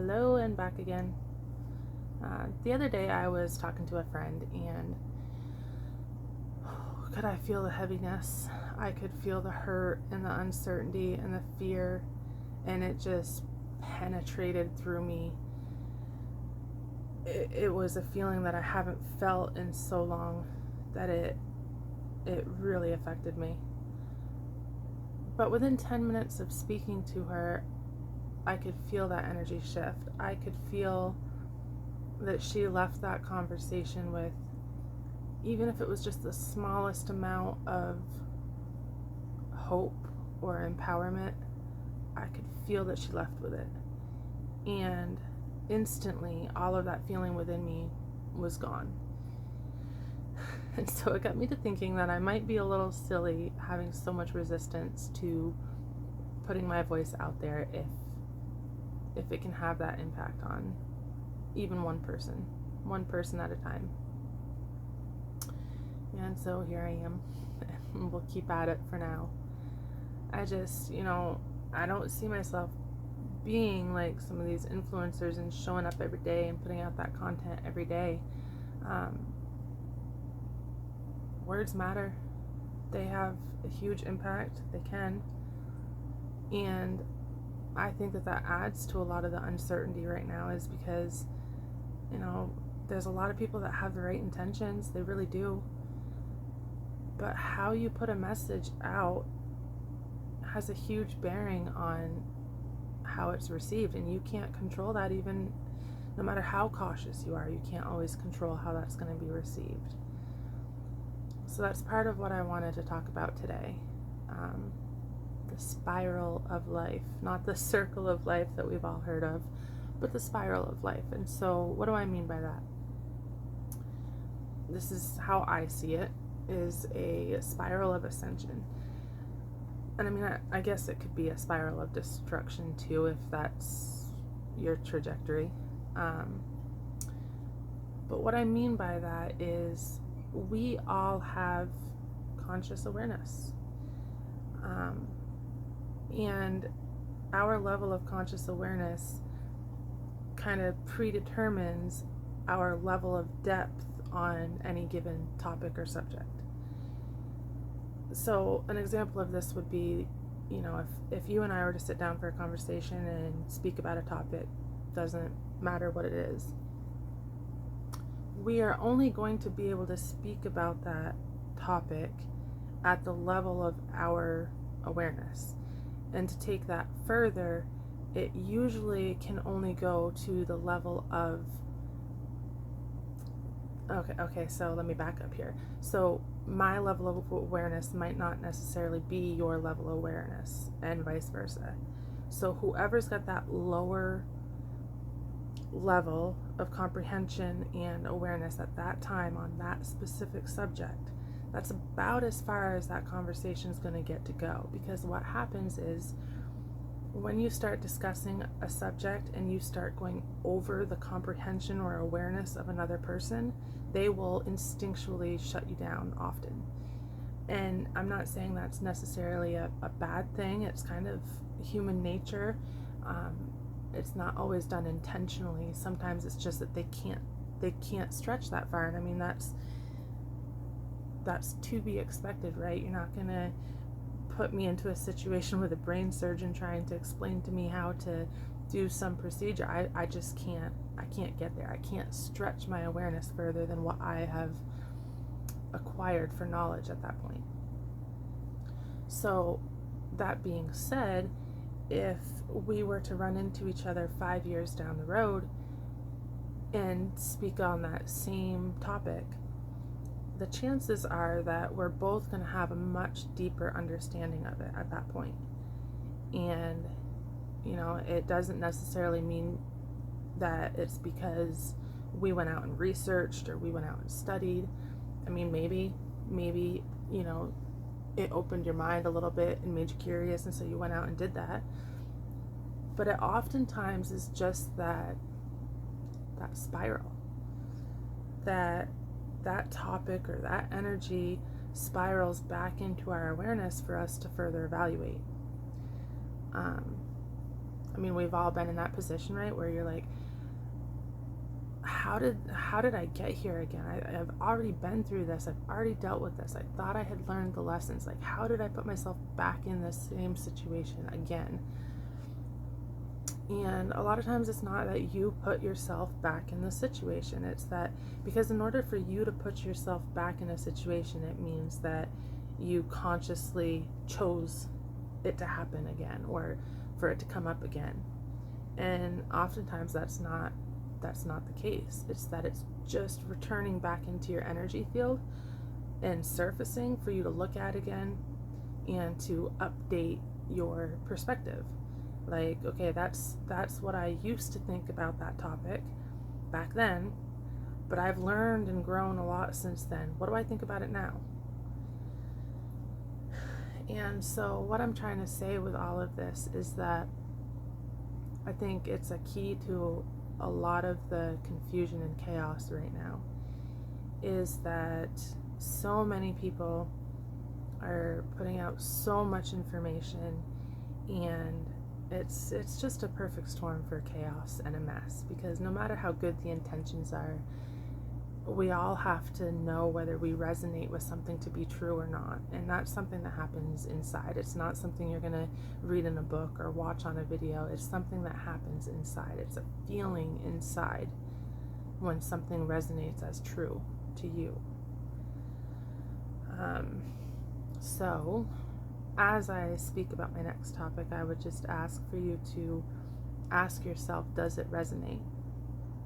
Hello and back again. The other day I was talking to a friend and could I feel the heaviness? I could feel the hurt and the uncertainty and the fear, and it just penetrated through me. It was a feeling that I haven't felt in so long that it really affected me. But within 10 minutes of speaking to her, I could feel that energy shift. I could feel that she left that conversation with, even if it was just the smallest amount of hope or empowerment, I could feel that she left with it. And instantly, all of that feeling within me was gone. And so it got me to thinking that I might be a little silly having so much resistance to putting my voice out there if it can have that impact on even one person at a time. And so here I am. We'll keep at it for now. I just, I don't see myself being like some of these influencers and showing up every day and putting out that content every day. Words matter. They have a huge impact. They can. And I think that adds to a lot of the uncertainty right now, is because, there's a lot of people that have the right intentions. They really do. But how you put a message out has a huge bearing on how it's received, and you can't control that. Even no matter how cautious you are, you can't always control how that's going to be received. So that's part of what I wanted to talk about today. The spiral of life, not the circle of life that we've all heard of, but the spiral of life. And so what do I mean by that? This is how I see it, is a spiral of ascension. And I mean, I guess it could be a spiral of destruction too, if that's your trajectory. But what I mean by that is we all have conscious awareness. And our level of conscious awareness kind of predetermines our level of depth on any given topic or subject. So an example of this would be, if you and I were to sit down for a conversation and speak about a topic, doesn't matter what it is, we are only going to be able to speak about that topic at the level of our awareness. And to take that further, it usually can only go to the level of, okay, so let me back up here. So my level of awareness might not necessarily be your level of awareness, and vice versa. So whoever's got that lower level of comprehension and awareness at that time on that specific subject, that's about as far as that conversation is going to get to go. Because what happens is, when you start discussing a subject and you start going over the comprehension or awareness of another person, they will instinctually shut you down often. And I'm not saying that's necessarily a bad thing. It's kind of human nature. It's not always done intentionally. Sometimes it's just that they can't stretch that far. And I mean, that's to be expected, right? You're not gonna put me into a situation with a brain surgeon trying to explain to me how to do some procedure. I just can't get there. I can't stretch my awareness further than what I have acquired for knowledge at that point. So that being said, if we were to run into each other 5 years down the road and speak on that same topic, the chances are that we're both going to have a much deeper understanding of it at that point. And, it doesn't necessarily mean that it's because we went out and researched or we went out and studied. I mean, maybe, it opened your mind a little bit and made you curious, and so you went out and did that. But it oftentimes is just that spiral, that topic or that energy spirals back into our awareness for us to further evaluate. I mean, we've all been in that position, right? Where you're like, how did I get here again? I've already been through this. I've already dealt with this. I thought I had learned the lessons. Like, how did I put myself back in this same situation again? And a lot of times it's not that you put yourself back in the situation. It's that because in order for you to put yourself back in a situation, it means that you consciously chose it to happen again or for it to come up again. And oftentimes that's not the case. It's that it's just returning back into your energy field and surfacing for you to look at again and to update your perspective. Like, okay, that's what I used to think about that topic back then, but I've learned and grown a lot since then. What do I think about it now? And so what I'm trying to say with all of this is that I think it's a key to a lot of the confusion and chaos right now is that so many people are putting out so much information, and it's just a perfect storm for chaos and a mess, because no matter how good the intentions are, we all have to know whether we resonate with something to be true or not. And that's something that happens inside. It's not something you're going to read in a book or watch on a video. It's something that happens inside. It's a feeling inside when something resonates as true to you. So as I speak about my next topic, I would just ask for you to ask yourself, does it resonate?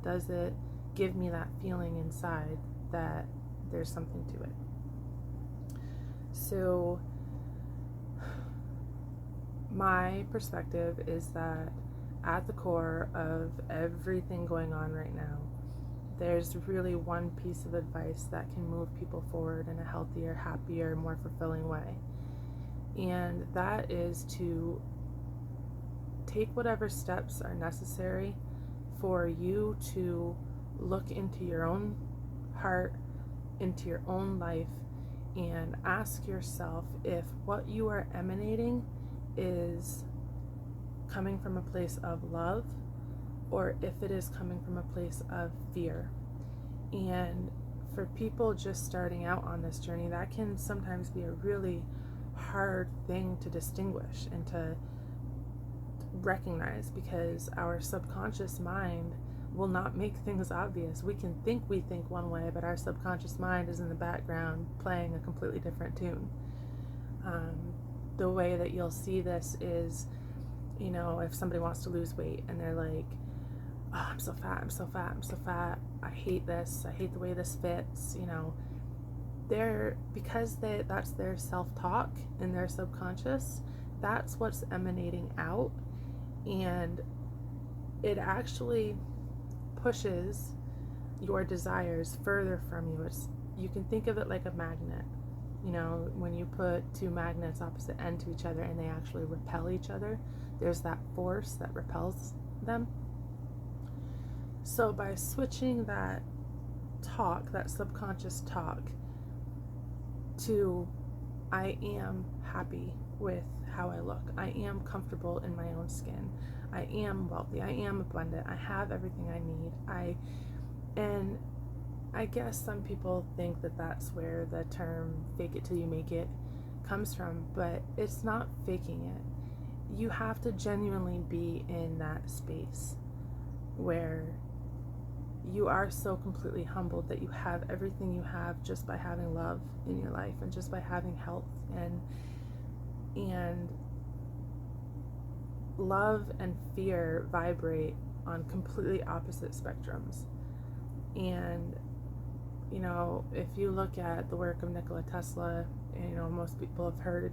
Does it give me that feeling inside that there's something to it? So my perspective is that at the core of everything going on right now, there's really one piece of advice that can move people forward in a healthier, happier, more fulfilling way. And that is to take whatever steps are necessary for you to look into your own heart, into your own life, and ask yourself if what you are emanating is coming from a place of love or if it is coming from a place of fear. And for people just starting out on this journey, that can sometimes be a really hard thing to distinguish and to recognize, because our subconscious mind will not make things obvious. We can think we think one way, but our subconscious mind is in the background playing a completely different tune. The way that you'll see this is, if somebody wants to lose weight and they're like, oh, I'm so fat, I'm so fat, I'm so fat, I hate this, I hate the way this fits, because that's their self-talk in their subconscious, that's what's emanating out, and it actually pushes your desires further from you. You can think of it like a magnet. When you put two magnets opposite end to each other and they actually repel each other, there's that force that repels them. So by switching that talk, that subconscious talk, to I am happy with how I look, I am comfortable in my own skin, I am wealthy, I am abundant, I have everything I need, and I guess some people think that that's where the term fake it till you make it comes from, but it's not faking it. You have to genuinely be in that space where you are so completely humbled that you have everything you have just by having love in your life and just by having health, and love and fear vibrate on completely opposite spectrums. And if you look at the work of Nikola Tesla, most people have heard it,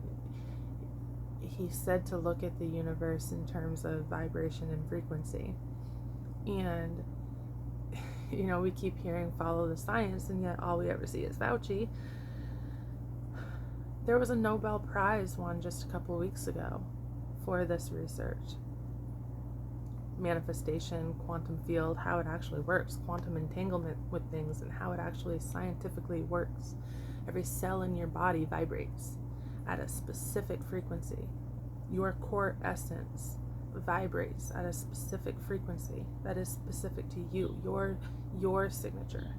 he said to look at the universe in terms of vibration and frequency. And we keep hearing follow the science, and yet all we ever see is Fauci. There was a Nobel Prize won just a couple of weeks ago for this research. Manifestation, quantum field, how it actually works, quantum entanglement with things, and how it actually scientifically works. Every cell in your body vibrates at a specific frequency. Your core essence vibrates at a specific frequency that is specific to you, your signature.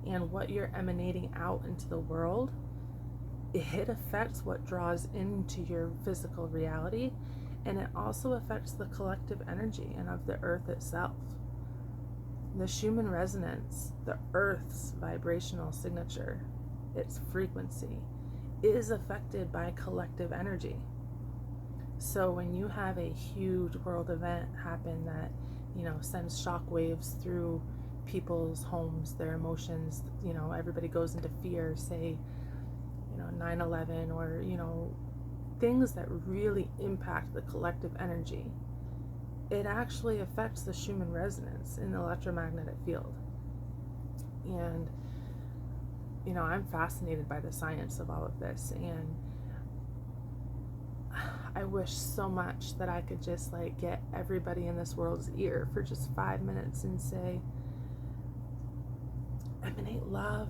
And what you're emanating out into the world, it affects what draws into your physical reality, and it also affects the collective energy and of the earth itself. The Schumann resonance, the earth's vibrational signature, its frequency, is affected by collective energy. So when you have a huge world event happen that, sends shockwaves through people's homes, their emotions, everybody goes into fear, say, 9/11, or, things that really impact the collective energy, it actually affects the Schumann resonance in the electromagnetic field. And, I'm fascinated by the science of all of this, and I wish so much that I could just get everybody in this world's ear for just 5 minutes and say, emanate love,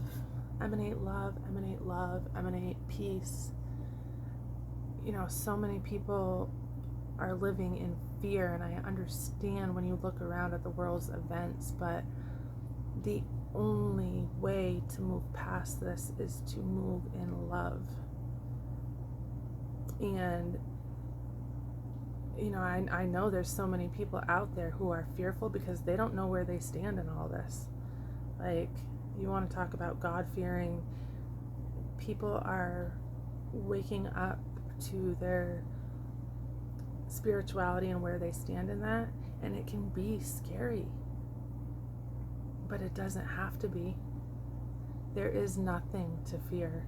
emanate love, emanate love, emanate peace. So many people are living in fear, and I understand when you look around at the world's events, but the only way to move past this is to move in love. And I know there's so many people out there who are fearful because they don't know where they stand in all this. You want to talk about God-fearing, people are waking up to their spirituality and where they stand in that, and it can be scary, but it doesn't have to be. There is nothing to fear.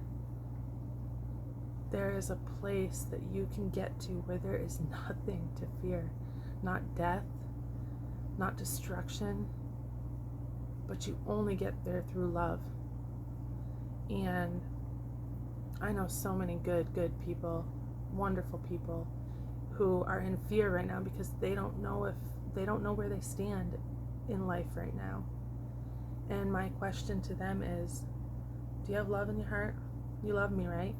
There is a place that you can get to where there is nothing to fear. Not death, not destruction, but you only get there through love. And I know so many good people, wonderful people, who are in fear right now because they don't know where they stand in life right now. And my question to them is, do you have love in your heart? You love me, right?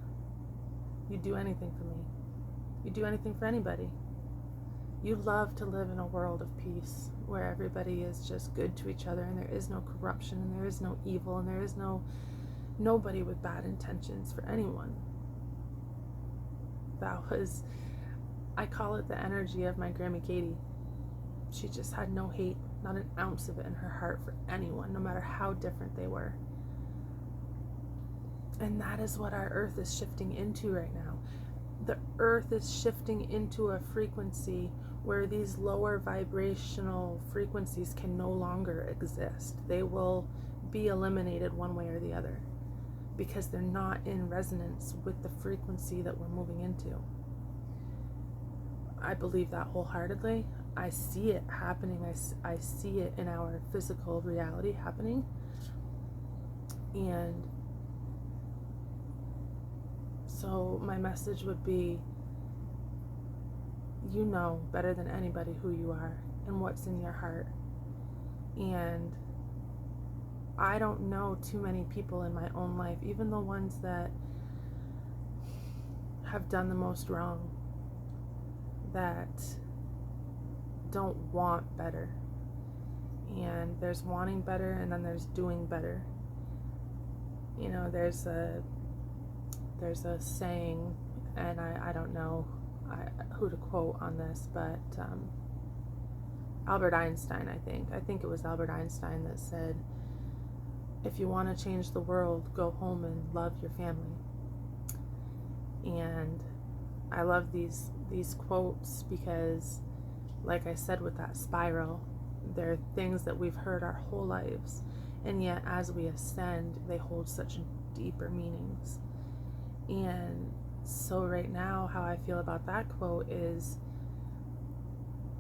You do anything for me. You do anything for anybody. You love to live in a world of peace where everybody is just good to each other, and there is no corruption, and there is no evil, and there is nobody with bad intentions for anyone. I call it the energy of my Grammy Katie. She just had no hate, not an ounce of it in her heart for anyone, no matter how different they were. And that is what our earth is shifting into right now. The earth is shifting into a frequency where these lower vibrational frequencies can no longer exist. They will be eliminated one way or the other because they're not in resonance with the frequency that we're moving into. I believe that wholeheartedly. I see it happening. I see it in our physical reality happening. And so my message would be, you know better than anybody who you are and what's in your heart. And I don't know too many people in my own life, even the ones that have done the most wrong, that don't want better. And there's wanting better, and then there's doing better. There's a saying, and I don't know who to quote on this, but Albert Einstein, I think it was Albert Einstein that said, if you want to change the world, go home and love your family. And I love these quotes because, like I said with that spiral, they're things that we've heard our whole lives, and yet as we ascend, they hold such deeper meanings. And so right now, how I feel about that quote is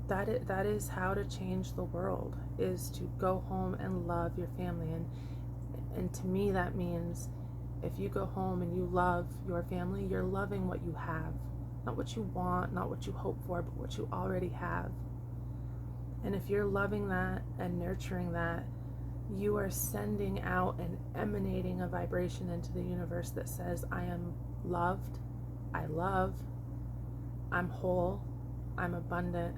that is how to change the world, is to go home and love your family. And to me, that means if you go home and you love your family, you're loving what you have. Not what you want, not what you hope for, but what you already have. And if you're loving that and nurturing that, you are sending out and emanating a vibration into the universe that says, I am loved, I love, I'm whole, I'm abundant,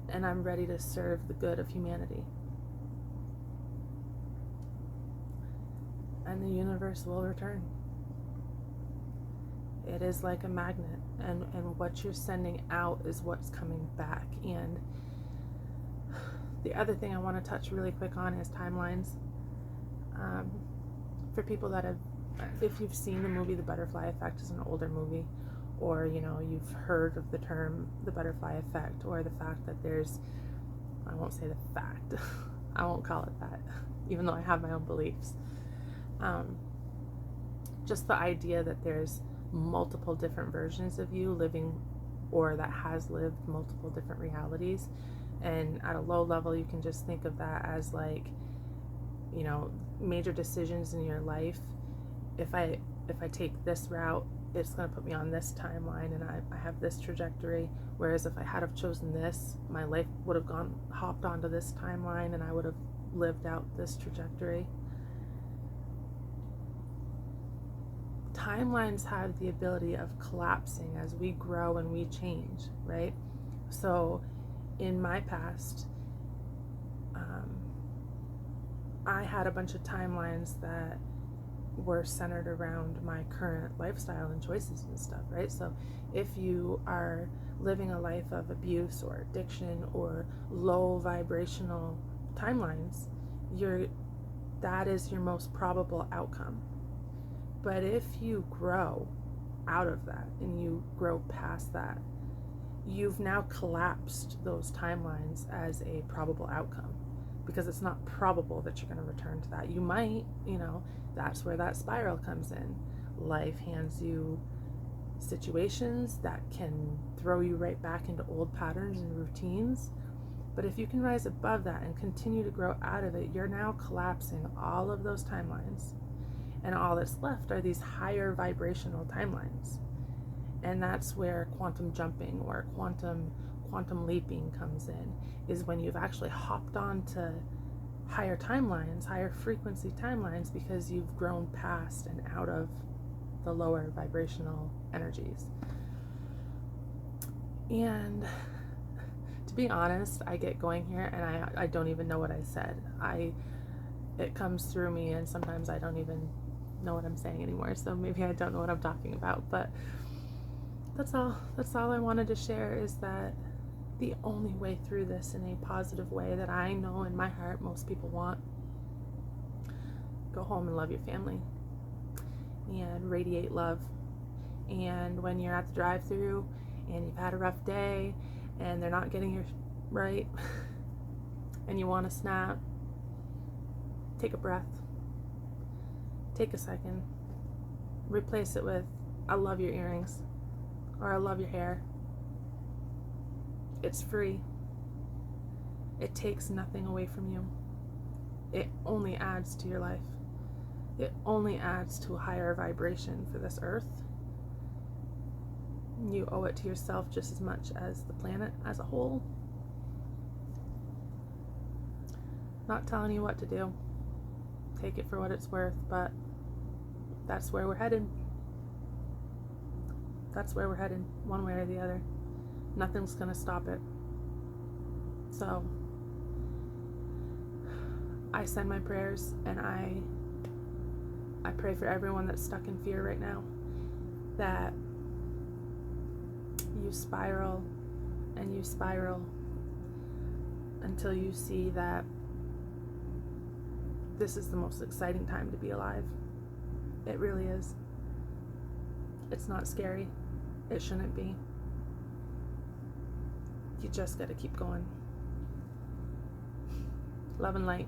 and I'm ready to serve the good of humanity. And the universe will return. It is like a magnet, and what you're sending out is what's coming back. And the other thing I want to touch really quick on is timelines. For people that have, if you've seen the movie The Butterfly Effect, is an older movie, or you've heard of the term the butterfly effect, or the fact that there's, I won't say the fact, I won't call it that, even though I have my own beliefs. Just the idea that there's multiple different versions of you living, or that has lived multiple different realities. And at a low level, you can just think of that as like, major decisions in your life. If I take this route, it's going to put me on this timeline, and I have this trajectory. Whereas if I had have chosen this, my life would have hopped onto this timeline, and I would have lived out this trajectory. Timelines have the ability of collapsing as we grow and we change, right? So in my past, I had a bunch of timelines that were centered around my current lifestyle and choices and stuff, right? So if you are living a life of abuse or addiction or low vibrational timelines, that is your most probable outcome. But if you grow out of that and you grow past that, you've now collapsed those timelines as a probable outcome, because it's not probable that you're going to return to that. You might, that's where that spiral comes in. Life hands you situations that can throw you right back into old patterns and routines. But if you can rise above that and continue to grow out of it, you're now collapsing all of those timelines. And all that's left are these higher vibrational timelines. And that's where quantum jumping or quantum leaping comes in, is when you've actually hopped onto higher timelines, higher frequency timelines, because you've grown past and out of the lower vibrational energies. And to be honest, I get going here and I don't even know what I said. It comes through me, and sometimes I don't even know what I'm saying anymore, so maybe I don't know what I'm talking about. But that's all I wanted to share, is that the only way through this in a positive way that I know in my heart most people want: go home and love your family and radiate love. And when you're at the drive-thru and you've had a rough day and they're not getting you right and you want to snap, take a breath, take a second, replace it with, I love your earrings, or I love your hair. It's free. It takes nothing away from you. It only adds to your life. It only adds to a higher vibration for this earth. You owe it to yourself just as much as the planet as a whole. Not telling you what to do. Take it for what it's worth, but that's where we're headed. That's where we're headed, one way or the other. Nothing's going to stop it. So I send my prayers, and I pray for everyone that's stuck in fear right now, that you spiral and you spiral until you see that this is the most exciting time to be alive. It really is. It's not scary. It shouldn't be. You just gotta keep going. Love and light.